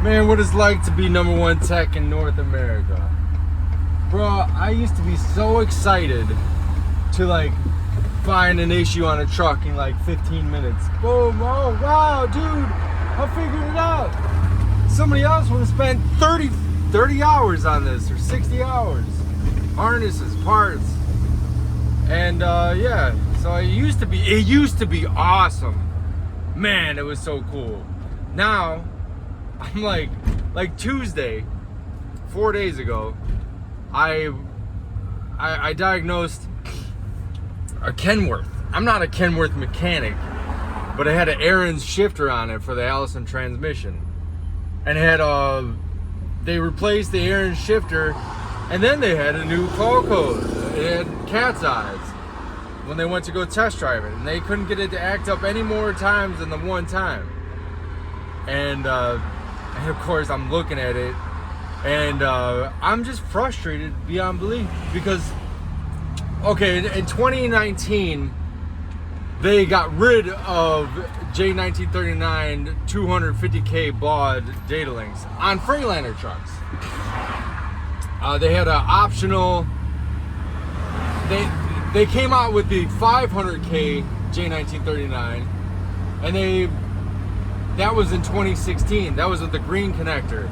Man, what it's like to be number one tech in North America. Bro, I used to be so excited to like find an issue on a truck in like 15 minutes. Boom, oh wow, dude, I figured it out. Somebody else would have spent 30 hours on this, or 60 hours. Harnesses, parts. And yeah, so it used to be awesome. Man, it was so cool. Now, I'm like Tuesday, 4 days ago, I diagnosed a Kenworth. I'm not a Kenworth mechanic, but I had an Ariens shifter on it for the Allison transmission. And it had they replaced the Ariens shifter, and then they had a new call code. It had cat's eyes when they went to go test drive it, and they couldn't get it to act up any more times than the one time. And of course I'm looking at it, and I'm just frustrated beyond belief because, okay, in 2019 they got rid of J1939 250K baud data links on Freightliner trucks. They had an optional. They came out with the 500K J1939, and that was in 2016. That was with the green connector,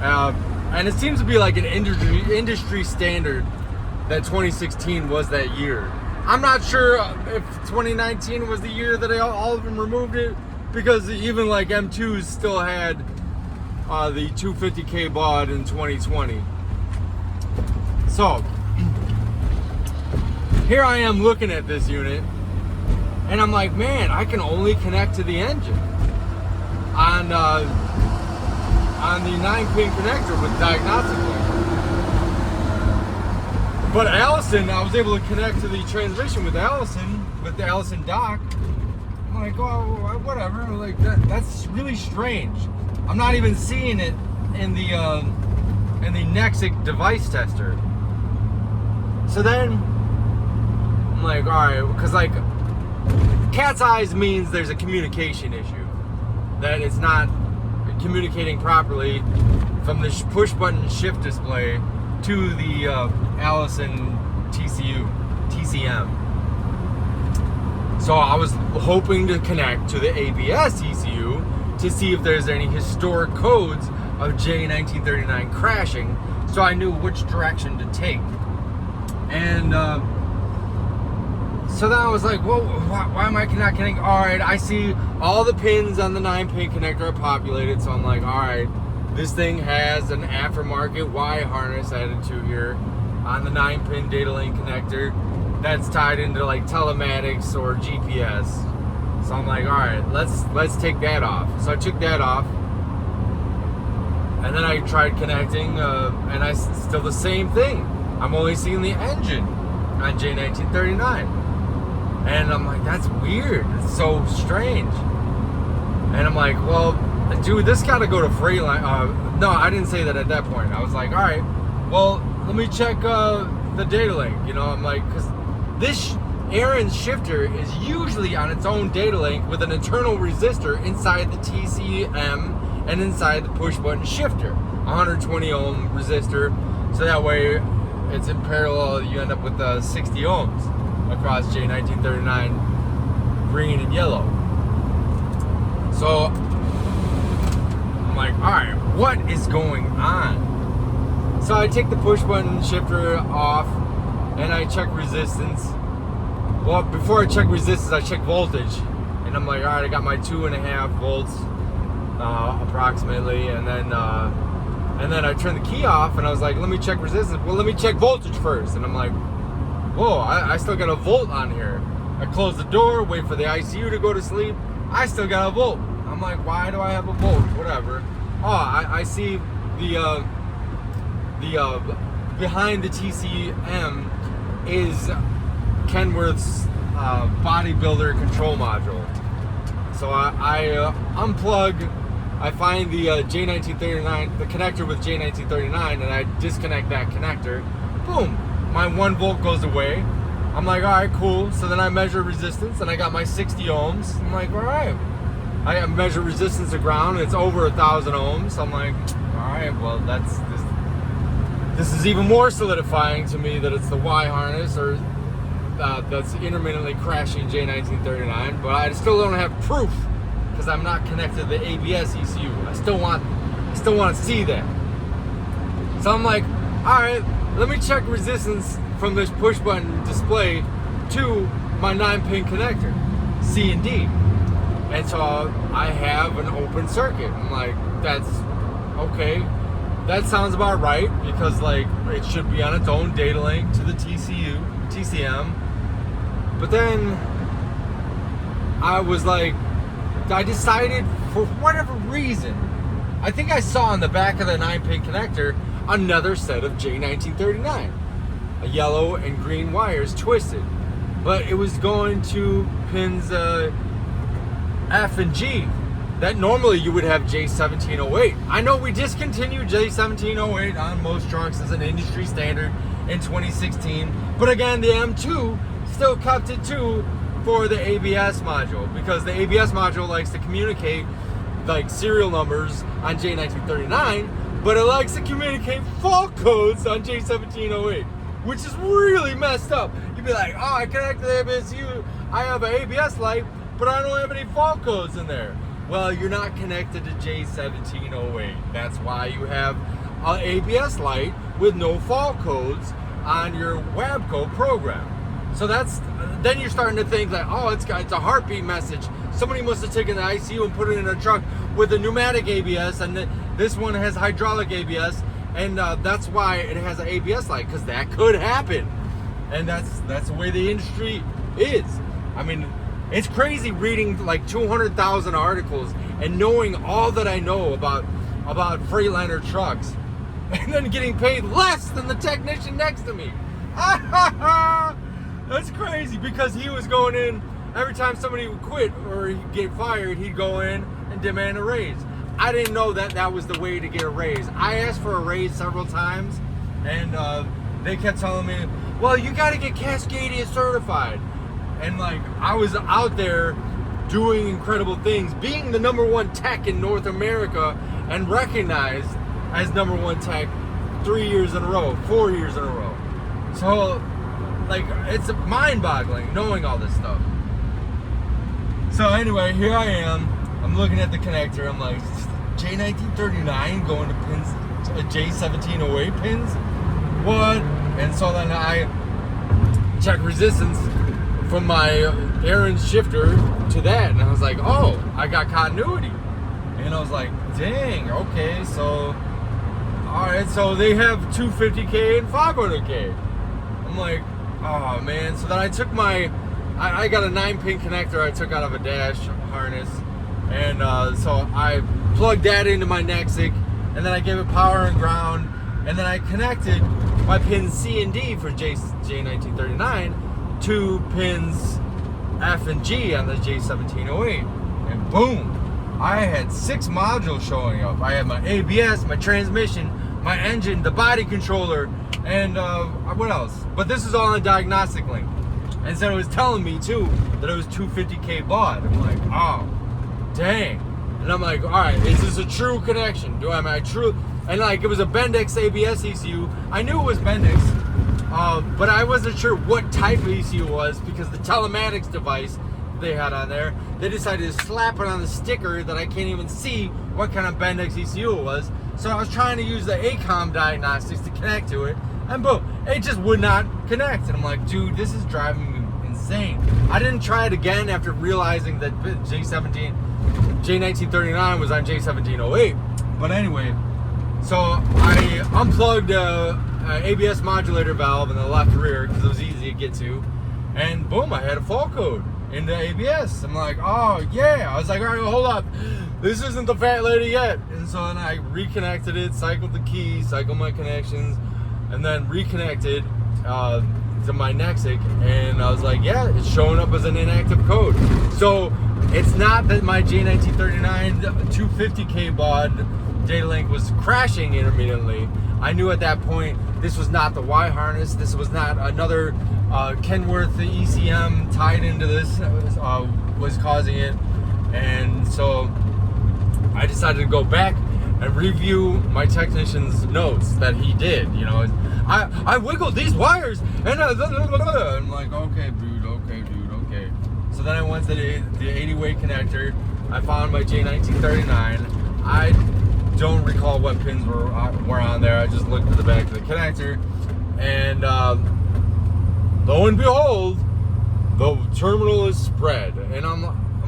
and it seems to be like an industry standard that 2016 was that year. I'm not sure if 2019 was the year that all of them removed it, because even like M2s still had the 250K baud in 2020. So here I am looking at this unit, and I'm like, man, I can only connect to the engine on the 9-pin connector with diagnostic link. But Allison, I was able to connect to the transmission with the Allison dock. I'm like, oh, whatever. Like that's really strange. I'm not even seeing it in the Nexic device tester. So then I'm like, all right, because like cat's eyes means there's a communication issue, that it's not communicating properly from the push button shift display to the Allison TCM. So I was hoping to connect to the ABS ECU to see if there's any historic codes of J1939 crashing, so I knew which direction to take. And so then I was like, well, why am I not connecting? All right, I see all the pins on the 9-pin connector are populated, so I'm like, all right, this thing has an aftermarket Y harness added to here on the 9-pin data link connector that's tied into like telematics or GPS. So I'm like, all right, let's take that off. So I took that off, and then I tried connecting, and I still the same thing. I'm only seeing the engine on J1939. And I'm like, that's weird. It's so strange. And I'm like, well, dude, this got to go to Freightliner. No, I didn't say that at that point. I was like, all right, well, let me check the data link. You know, I'm like, because this Ariens shifter is usually on its own data link with an internal resistor inside the TCM and inside the push button shifter, 120 ohm resistor. So that way it's in parallel. You end up with 60 ohms across J1939 green and yellow. So I'm like, all right, what is going on? So I take the push button shifter off and I check resistance. Well, before I check resistance, I check voltage, and I'm like, all right, I got my 2.5 volts approximately, and then I turned the key off, and I was like, let me check resistance. Well, let me check voltage first, and I'm like, whoa, I still got a volt on here. I close the door, wait for the ICU to go to sleep. I still got a volt. I'm like, why do I have a volt? Whatever. Oh, I see the behind the TCM is Kenworth's bodybuilder control module. So I unplug. I find the J1939, the connector with J1939, and I disconnect that connector. Boom, my 1 volt goes away. I'm like, all right, cool. So then I measure resistance, and I got my 60 ohms. I'm like, all right, I measure resistance to ground, and it's over 1,000 ohms. I'm like, all right, well, this is even more solidifying to me that it's the Y harness or that's intermittently crashing J1939. But I still don't have proof because I'm not connected to the ABS ECU. I still want to see that. So I'm like, all right, let me check resistance from this push button display to my 9-pin connector, C and D. And so I have an open circuit. I'm like, that's okay. That sounds about right because like it should be on its own data link to the TCM. But then I was like, I decided for whatever reason, I think I saw on the back of the 9-pin connector another set of J1939, a yellow and green wires twisted, but it was going to pins F and G that normally you would have J1708. I know we discontinued J1708 on most trucks as an industry standard in 2016, but again, the M2 still kept it too for the ABS module because the ABS module likes to communicate like serial numbers on J1939, but it likes to communicate fault codes on J1708, which is really messed up. You'd be like, oh, I connected the ABSU, I have an ABS light, but I don't have any fault codes in there. Well, you're not connected to J1708. That's why you have an ABS light with no fault codes on your WABCO program. So then you're starting to think that, oh, it's a heartbeat message. Somebody must have taken the ICU and put it in a truck with a pneumatic ABS, and this one has hydraulic ABS, and that's why it has an ABS light, because that could happen. And that's the way the industry is. I mean, it's crazy reading like 200,000 articles and knowing all that I know about Freightliner trucks, and then getting paid less than the technician next to me. That's crazy, because he was going in every time somebody would quit or he'd get fired, he'd go in and demand a raise. I didn't know that was the way to get a raise. I asked for a raise several times, and they kept telling me, well, you got to get Cascadia certified. And like, I was out there doing incredible things, being the #1 tech in North America and recognized as #1 tech 3 years in a row, 4 years in a row. So like, it's mind-boggling knowing all this stuff. So anyway, here I am. I'm looking at the connector. I'm like, J1939 going to pins, J1708 pins? What? And so then I check resistance from my Aaron's shifter to that, and I was like, oh, I got continuity. And I was like, dang, okay, so all right, so they have 250K and 500K. I'm like, oh man. So then I took I got a 9-pin connector I took out of a dash harness, and so I plugged that into my Nexic, and then I gave it power and ground, and then I connected my pins C and D for J1939 to pins F and G on the J1708, and boom, I had 6 modules showing up. I had my ABS, my transmission, my engine, the body controller, and what else? But this is all on Diagnostic Link. And so it was telling me too that it was 250K baud. I'm like, oh, dang. And I'm like, all right, is this a true connection? Am I true? And like, it was a Bendix ABS ECU. I knew it was Bendix, but I wasn't sure what type of ECU it was, because the telematics device they had on there, they decided to slap it on the sticker that I can't even see what kind of Bendix ECU it was. So I was trying to use the ACOM diagnostics to connect to it, and boom, it just would not connect. And I'm like, dude, this is driving me insane. I didn't try it again after realizing that J1939 was on J1708. But anyway, so I unplugged ABS modulator valve in the left rear because it was easy to get to, and boom, I had a fault code in the ABS. I'm like, oh yeah. I was like, all right, hold up, this isn't the fat lady yet. And so then I reconnected it, cycled the key, cycled my connections, and then reconnected to my Nexic, and I was like, yeah, it's showing up as an inactive code. So it's not that my J1939 250K baud data link was crashing intermittently. I knew at that point this was not the Y harness. This was not another Kenworth ECM tied into this was causing it. And so I decided to go back and review my technician's notes that he did. You know, I wiggled these wires and I'm like, okay, dude, okay. So then I went to the 80-way connector. I found my J1939. I don't recall what pins were on there. I just looked at the back of the connector, and lo and behold, the terminal is spread. And I'm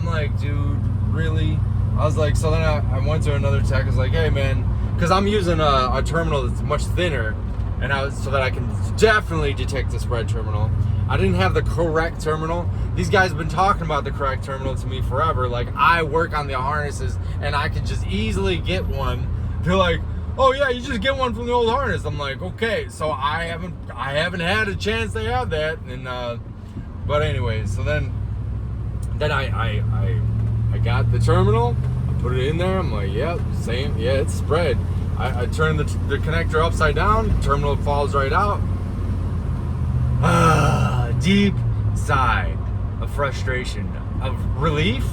like, dude, really? I was like, so then I went to another tech. I was like, hey man, because I'm using a terminal that's much thinner, and so that I can definitely detect the spread terminal. I didn't have the correct terminal. These guys have been talking about the correct terminal to me forever. Like, I work on the harnesses and I could just easily get one. They're like, oh yeah, you just get one from the old harness. I'm like, okay, so I haven't had a chance to have that. And but anyway, so then I got the terminal, I put it in there. I'm like, yep, same, yeah, it's spread. I turn the connector upside down, terminal falls right out. Deep sigh of frustration, of relief.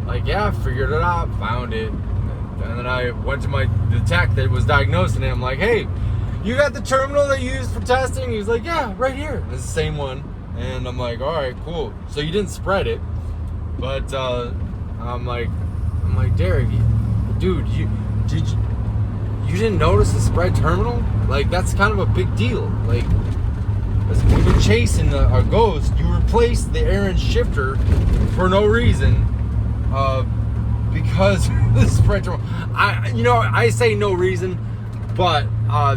Like, yeah, figured it out, found it. And then I went to the tech that was diagnosing it. I'm like, hey, you got the terminal that you used for testing? He's like, yeah, right here. It's the same one. And I'm like, all right, cool. So you didn't spread it, but I'm like, Derek, dude, you didn't notice the spread terminal? Like, that's kind of a big deal. Like, we've been chasing a ghost. You replaced the Aaron shifter for no reason, because the spread terminal. I say no reason, but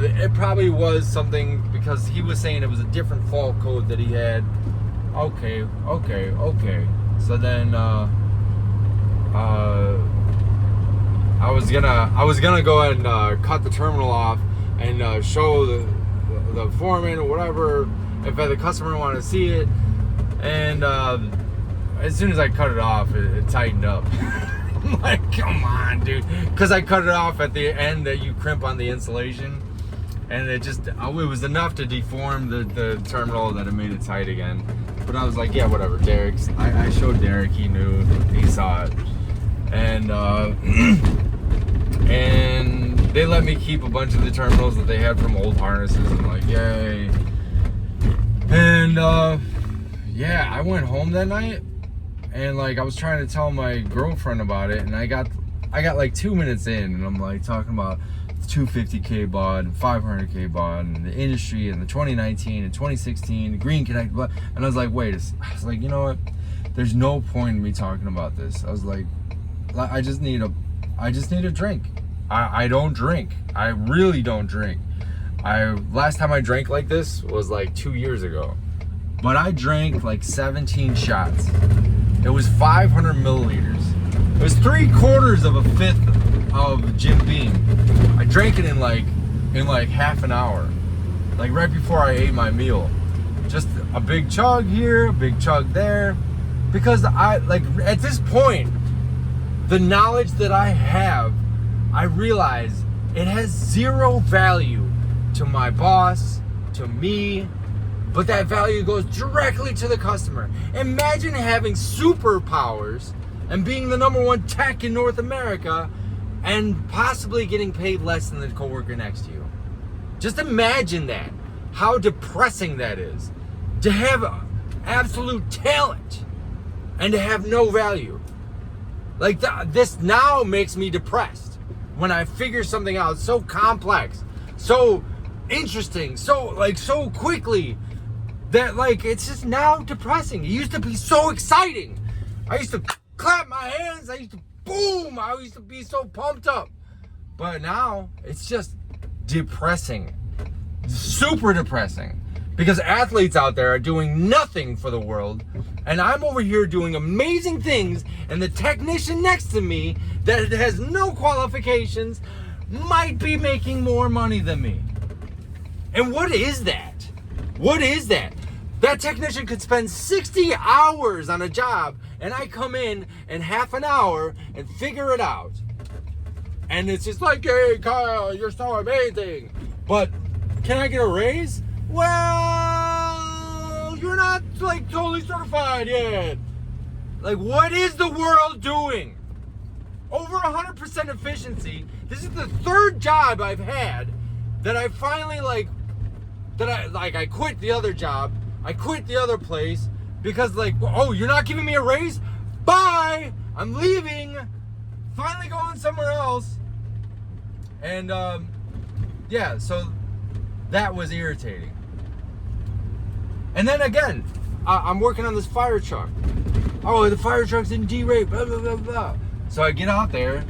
it probably was something, because he was saying it was a different fault code that he had. Okay. So then I was gonna go ahead and cut the terminal off and show the foreman or whatever if the customer wanted to see it. And as soon as I cut it off, it tightened up. I'm like, come on, dude, because I cut it off at the end that you crimp on the insulation, and it was enough to deform the terminal that it made it tight again. But I was like, yeah, whatever, Derek's. I showed Derek, he knew, he saw it. And and they let me keep a bunch of the terminals that they had from old harnesses. I'm like, yay. And yeah, I went home that night, and like I was trying to tell my girlfriend about it, and I got like 2 minutes in, and I'm like talking about 250K baud, 500K baud, and the industry, and the 2019 and 2016, the Green Connect, and I was like, I was like, you know what? There's no point in me talking about this. I was like, I just need a drink. I don't drink. I really don't drink. Last time I drank like this was like 2 years ago. But I drank like 17 shots. It was 500 milliliters. It was 3/4 of a fifth of Jim Beam. I drank it in like half an hour. Like right before I ate my meal. Just a big chug here, a big chug there. Because at this point, the knowledge that I have, I realize it has zero value to my boss, to me, but that value goes directly to the customer. Imagine having superpowers and being the #1 tech in North America and possibly getting paid less than the coworker next to you. Just imagine that. How depressing that is. To have absolute talent and to have no value. Like, this now makes me depressed when I figure something out so complex, so interesting, so quickly, that like it's just now depressing. It used to be so exciting. I used to clap my hands, I used to boom, I used to be so pumped up. But now it's just depressing. Super depressing. Because athletes out there are doing nothing for the world, and I'm over here doing amazing things, and the technician next to me that has no qualifications might be making more money than me. And what is that? What is that? That technician could spend 60 hours on a job, and I come in half an hour and figure it out. And it's just like, hey, Kyle, you're so amazing. But can I get a raise? Well, you're not like totally certified yet. Like, what is the world doing? Over 100% efficiency. This is the third job I've had that I finally I quit the other job. I quit the other place because oh, you're not giving me a raise? Bye! I'm leaving. Finally going somewhere else. And yeah, so that was irritating. And then again, I'm working on this fire truck. Oh, the fire truck's in D-rate, blah, blah, blah, blah. So I get out there,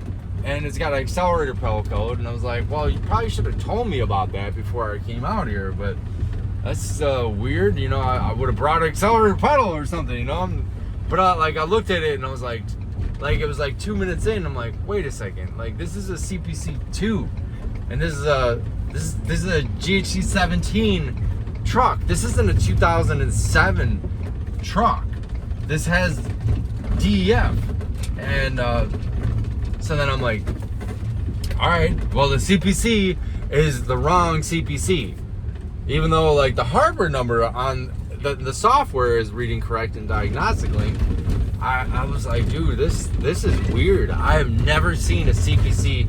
and it's got an accelerator pedal code, and I was like, well, you probably should have told me about that before I came out here, but that's weird. I would have brought an accelerator pedal or something, But I looked at it, and I was like it was 2 minutes in, I'm like, wait a second, this is a CPC 2, and this is a GHC 17 truck. This isn't a 2007 truck. This has DEF. And so then I'm like, all right, well, the CPC is the wrong CPC, even though the hardware number on the software is reading correct in Diagnostic Link. I was like, dude, this is weird. I have never seen a CPC.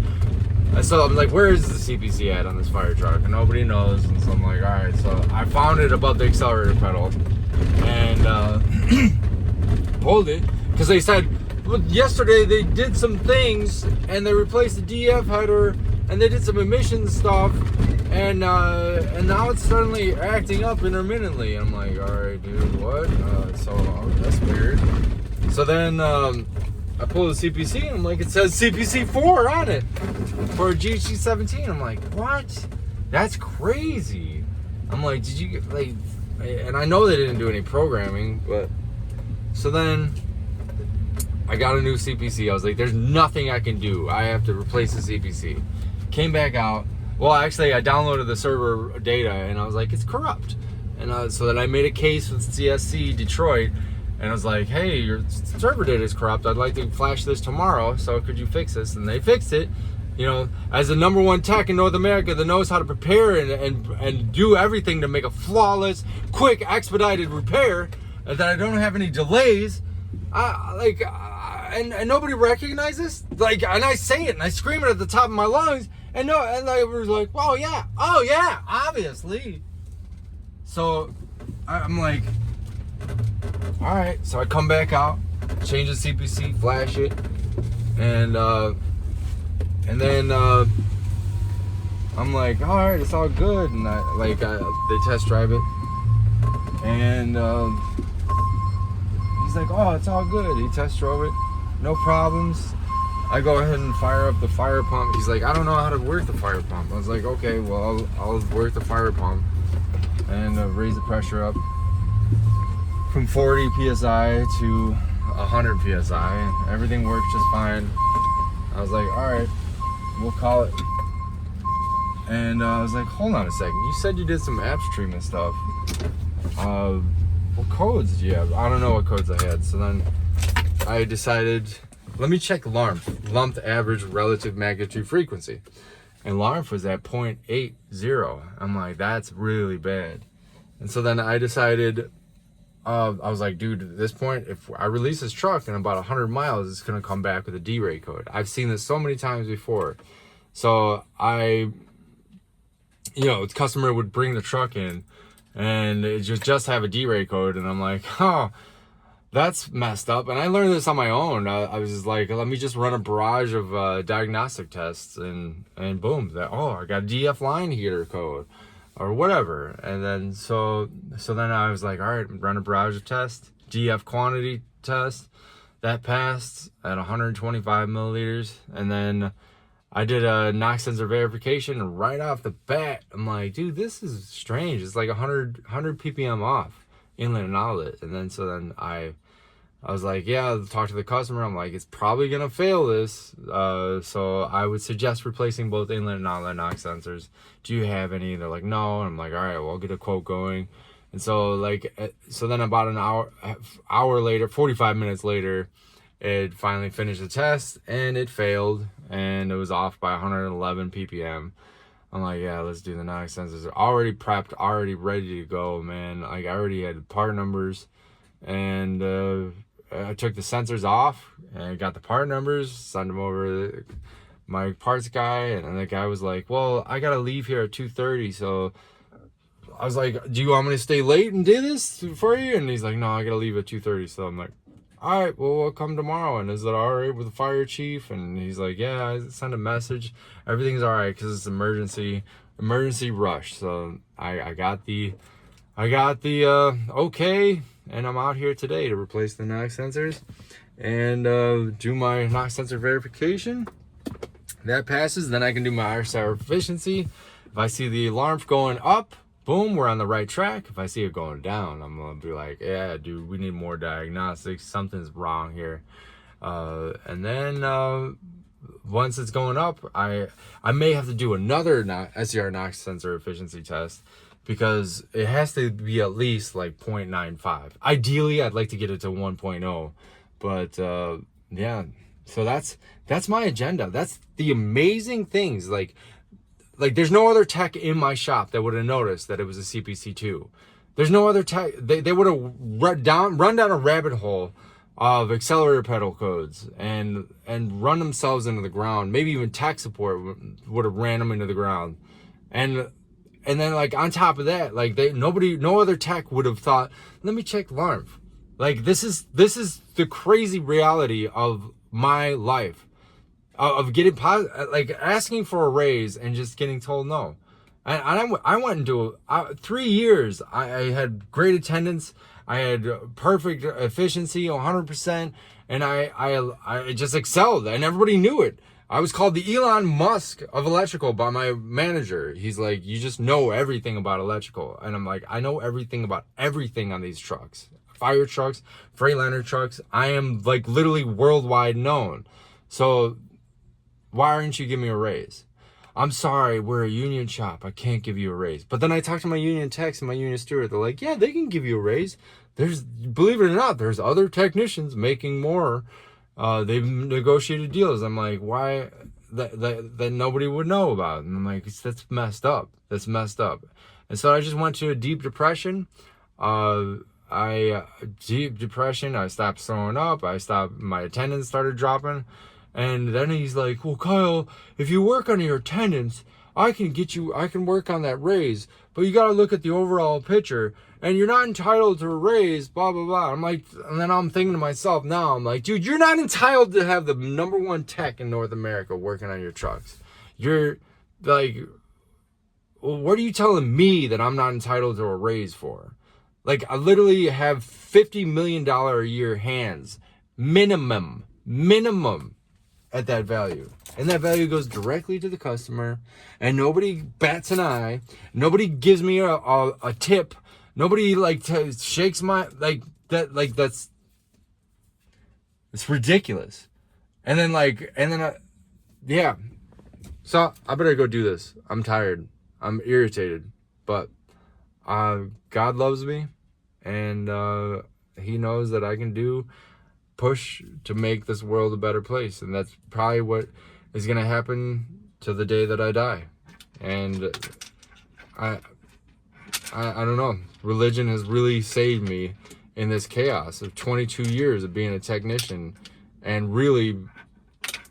So I'm like, where is the CPC at on this fire truck? And nobody knows. And so I'm like, all right. So I found it above the accelerator pedal and pulled it, because they said, well, yesterday they did some things and they replaced the DF header and they did some emissions stuff, and now it's suddenly acting up intermittently. I'm like, all right, dude, what? That's weird. So then I pull the CPC, and I'm like, it says CPC 4 on it for a GHC 17. I'm like, what? That's crazy. I'm like, did you get and I know they didn't do any programming, but so then I got a new CPC. I was like, there's nothing I can do. I have to replace the CPC. Came back out. Well, actually, I downloaded the server data, and I was like, it's corrupt. And so then I made a case with CSC Detroit, and I was like, hey, your server data is corrupt. I'd like to flash this tomorrow, so could you fix this? And they fixed it. As the #1 tech in North America that knows how to prepare and do everything to make a flawless, quick, expedited repair, that I don't have any delays. And nobody recognizes, and I say it and I scream it at the top of my lungs, and I was like, oh yeah, obviously. So I'm like, all right. So I come back out, change the CPC, flash it, and then I'm like, all right, it's all good, and they test drive it, and he's like, oh, it's all good. He test drove it, no problems. I go ahead and fire up the fire pump. He's like, I don't know how to work the fire pump. I was like, okay, well, I'll work the fire pump and raise the pressure up from 40 psi to 100 psi. Everything works just fine. I was like, all right, we'll call it. And I was like, hold on a second. You said you did some apps treatment stuff. What codes do you have? I don't know what codes I had. So then I decided, let me check LARMF, lumped average relative magnitude frequency. And LARMF was at 0.80. I'm like, that's really bad. And so then I decided, I was like, dude, at this point, if I release this truck in about 100 miles, it's going to come back with a D-rate code. I've seen this so many times before. So the customer would bring the truck in and it just have a D-rate code. And I'm like, oh, that's messed up. And I learned this on my own. I was just like, let me just run a barrage of diagnostic tests, and boom, I got a DF line heater code or whatever. And then so then I was like, all right, run a barrage of tests, DF quantity test. That passed at 125 milliliters. And then I did a NOx sensor verification right off the bat. I'm like, dude, this is strange. It's like 100 ppm off inlet and outlet. And then so I was like, yeah, I'll talk to the customer. I'm like, it's probably gonna fail this. So I would suggest replacing both inlet and outlet NOx sensors. Do you have any? They're like, no. And I'm like, all right, well, I'll get a quote going. And so then about an hour later, 45 minutes later, it finally finished the test and it failed, and it was off by 111 ppm. I'm like, yeah, let's do the NOx sensors. Already prepped, already ready to go, man. Like, I already had part numbers, and I took the sensors off and got the part numbers, sent them over to my parts guy, and the guy was like, well, I gotta leave here at 2:30, so I was like, do you want me to stay late and do this for you? And he's like, no, I gotta leave at 2:30. So I'm like, all right, well, we'll come tomorrow. And is it all right with the fire chief? And he's like, yeah, I sent a message, everything's all right, because it's emergency rush. So I got the okay, and I'm out here today to replace the NOx sensors and do my NOx sensor verification. That passes, then I can do my RSAR efficiency. If I see the alarm going up, boom, we're on the right track. If I see it going down, I'm gonna be like, yeah, dude, we need more diagnostics. Something's wrong here. And then once it's going up, I may have to do another SCR NOx sensor efficiency test, because it has to be at least like 0.95. Ideally, I'd like to get it to 1.0, but yeah. So that's my agenda. That's the amazing things. Like there's no other tech in my shop that would have noticed that it was a CPC2. There's no other tech. They would have run down a rabbit hole of accelerator pedal codes and run themselves into the ground. Maybe even tech support would have ran them into the ground. And then like on top of that, like no other tech would have thought, let me check alarm. Like this is the crazy reality of my life, of getting like asking for a raise and just getting told no. And I went into 3 years. I had great attendance. I had perfect efficiency, 100%, and I just excelled, and everybody knew it. I was called the Elon Musk of electrical by my manager. He's like, you just know everything about electrical. And I'm like, I know everything about everything on these trucks. Fire trucks, Freightliner trucks. I am like literally worldwide known. So why aren't you giving me a raise? I'm sorry, we're a union shop. I can't give you a raise. But then I talked to my union techs and my union steward. They're like, yeah, they can give you a raise. Believe it or not, there's other technicians making more. They've negotiated deals. I'm like, why that nobody would know about? And I'm like, that's messed up. That's messed up. And so I just went to a deep depression. Deep depression. I stopped throwing up. My attendance started dropping. And then he's like, well, Kyle, if you work on your attendance, I can work on that raise, but you got to look at the overall picture, and you're not entitled to a raise, blah, blah, blah. I'm like, and then I'm thinking to myself now, I'm like, dude, you're not entitled to have the #1 tech in North America working on your trucks. You're like, well, what are you telling me that I'm not entitled to a raise for? Like, I literally have $50 million a year hands, minimum, at that value, and that value goes directly to the customer, and nobody bats an eye, nobody gives me a tip, nobody like shakes my that's it's ridiculous. And then yeah, so I better go do this. I'm tired, I'm irritated, but God loves me, and he knows that I can push to make this world a better place, and that's probably what is going to happen to the day that I die. And I don't know, religion has really saved me in this chaos of 22 years of being a technician, and really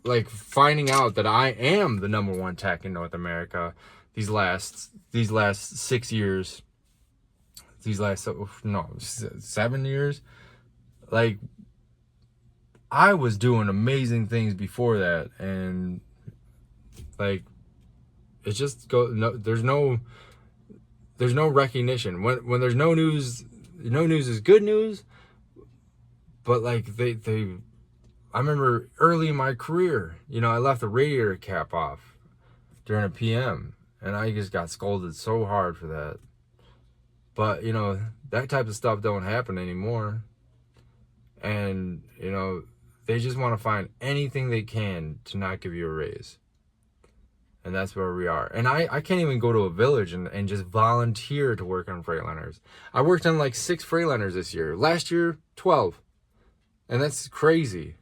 like finding out that I am the #1 tech in North America these last 6 years, 7 years. Like, I was doing amazing things before that, and like, it's just there's no recognition when there's no news. No news is good news, but like I remember early in my career, I left the radiator cap off during a PM, and I just got scolded so hard for that. But that type of stuff don't happen anymore, and they just want to find anything they can to not give you a raise. And that's where we are. And I can't even go to a village and just volunteer to work on Freightliners. I worked on like 6 Freightliners this year. Last year, 12. And that's crazy.